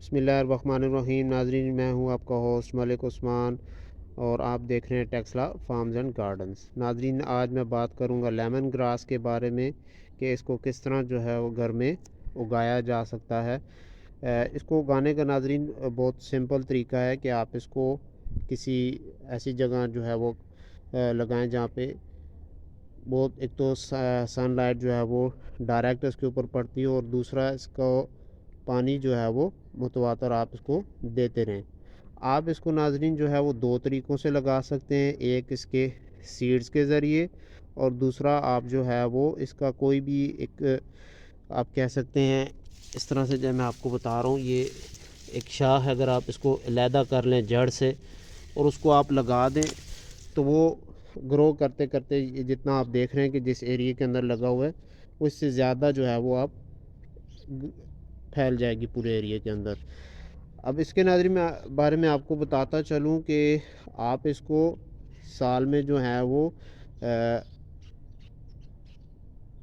بسم اللہ الرحمن الرحیم۔ ناظرین، میں ہوں آپ کا ہوسٹ ملک عثمان اور آپ دیکھ رہے ہیں ٹیکسلا فارمز اینڈ گارڈنز۔ ناظرین، آج میں بات کروں گا لیمن گراس کے بارے میں کہ اس کو کس طرح جو ہے وہ گھر میں اگایا جا سکتا ہے۔ اس کو اگانے کا ناظرین بہت سمپل طریقہ ہے کہ آپ اس کو کسی ایسی جگہ جو ہے وہ لگائیں جہاں پہ بہت ایک تو سن لائٹ جو ہے وہ ڈائریکٹ اس کے اوپر پڑتی ہے، اور دوسرا اس کو پانی جو ہے وہ متواتر آپ اس کو دیتے رہیں۔ آپ اس کو ناظرین جو ہے وہ دو طریقوں سے لگا سکتے ہیں، ایک اس کے سیڈز کے ذریعے، اور دوسرا آپ جو ہے وہ اس کا کوئی بھی ایک آپ کہہ سکتے ہیں اس طرح سے جو میں آپ کو بتا رہا ہوں، یہ ایک شاخ ہے، اگر آپ اس کو علیحدہ کر لیں جڑ سے اور اس کو آپ لگا دیں تو وہ گرو کرتے کرتے جتنا آپ دیکھ رہے ہیں کہ جس ایریے کے اندر لگا ہوا ہے اس سے زیادہ جو ہے وہ آپ پھیل جائے گی پورے ایریے کے اندر۔ اب اس کے ناظرین میں بارے میں آپ کو بتاتا چلوں کہ آپ اس کو سال میں جو ہے وہ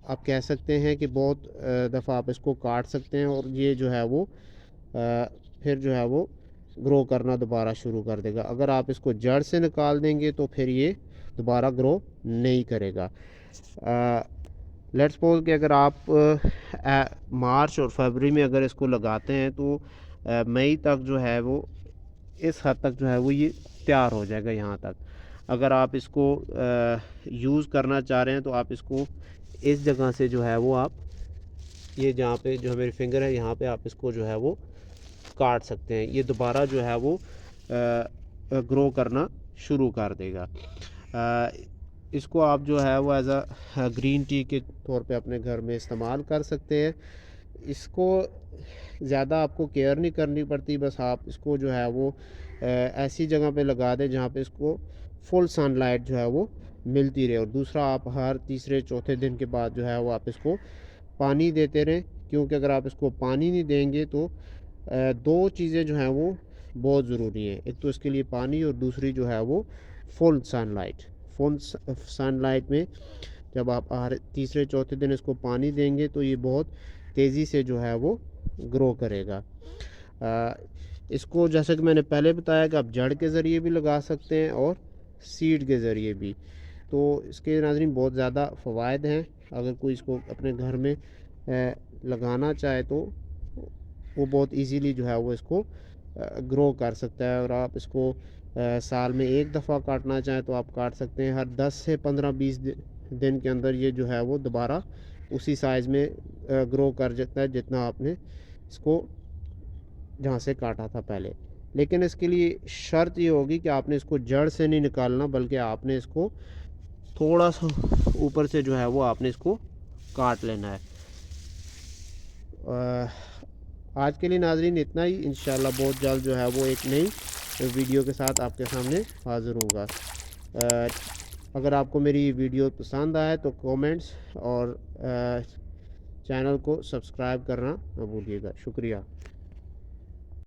آپ کہہ سکتے ہیں کہ بہت دفعہ آپ اس کو کاٹ سکتے ہیں، اور یہ جو ہے وہ پھر جو ہے وہ گرو کرنا دوبارہ شروع کر دے گا۔ اگر آپ اس کو جڑ سے نکال دیں گے تو پھر یہ دوبارہ گرو نہیں کرے گا۔ لیٹس سپوز کہ اگر آپ مارچ اور فروری میں اگر اس کو لگاتے ہیں تو مئی تک جو ہے وہ اس حد تک جو ہے وہ یہ تیار ہو جائے گا یہاں تک۔ اگر آپ اس کو یوز کرنا چاہ رہے ہیں تو آپ اس کو اس جگہ سے جو ہے وہ آپ یہ جہاں پہ جو میری فنگر ہے یہاں پہ آپ اس کو جو ہے وہ کاٹ سکتے ہیں، یہ دوبارہ جو ہے وہ گرو کرنا شروع کر دے گا۔ اس کو آپ جو ہے وہ ایز اے گرین ٹی کے طور پہ اپنے گھر میں استعمال کر سکتے ہیں۔ اس کو زیادہ آپ کو کیئر نہیں کرنی پڑتی، بس آپ اس کو جو ہے وہ ایسی جگہ پہ لگا دیں جہاں پہ اس کو فل سن لائٹ جو ہے وہ ملتی رہے، اور دوسرا آپ ہر تیسرے چوتھے دن کے بعد جو ہے وہ آپ اس کو پانی دیتے رہیں، کیونکہ اگر آپ اس کو پانی نہیں دیں گے تو دو چیزیں جو ہیں وہ بہت ضروری ہیں، ایک تو اس کے لیے پانی، اور دوسری جو ہے وہ فل سن لائٹ۔ فل سن لائٹ میں جب آپ ہر تیسرے چوتھے دن اس کو پانی دیں گے تو یہ بہت تیزی سے جو ہے وہ گرو کرے گا۔ اس کو جیسا کہ میں نے پہلے بتایا کہ آپ جڑ کے ذریعے بھی لگا سکتے ہیں اور سیڈ کے ذریعے بھی، تو اس کے ناظرین بہت زیادہ فوائد ہیں۔ اگر کوئی اس کو اپنے گھر میں لگانا چاہے تو وہ بہت ایزیلی جو ہے وہ اس کو گرو کر سکتا ہے، اور آپ اس کو سال میں ایک دفعہ کاٹنا چاہیں تو آپ کاٹ سکتے ہیں، ہر 10 سے 15-20 دن کے اندر یہ جو ہے وہ دوبارہ اسی سائز میں گرو کر جاتا ہے جتنا آپ نے اس کو جہاں سے کاٹا تھا پہلے۔ لیکن اس کے لیے شرط یہ ہوگی کہ آپ نے اس کو جڑ سے نہیں نکالنا، بلکہ آپ نے اس کو تھوڑا سا اوپر سے جو ہے وہ آپ نے اس کو کاٹ لینا ہے۔ آج کے لیے ناظرین اتنا ہی، انشاءاللہ بہت جلد جو ہے وہ ایک نئی ویڈیو کے ساتھ آپ کے سامنے حاضر ہوں گا۔ اگر آپ کو میری ویڈیو پسند آئے تو کومنٹس اور چینل کو سبسکرائب کرنا نہ بھولیے گا۔ شکریہ۔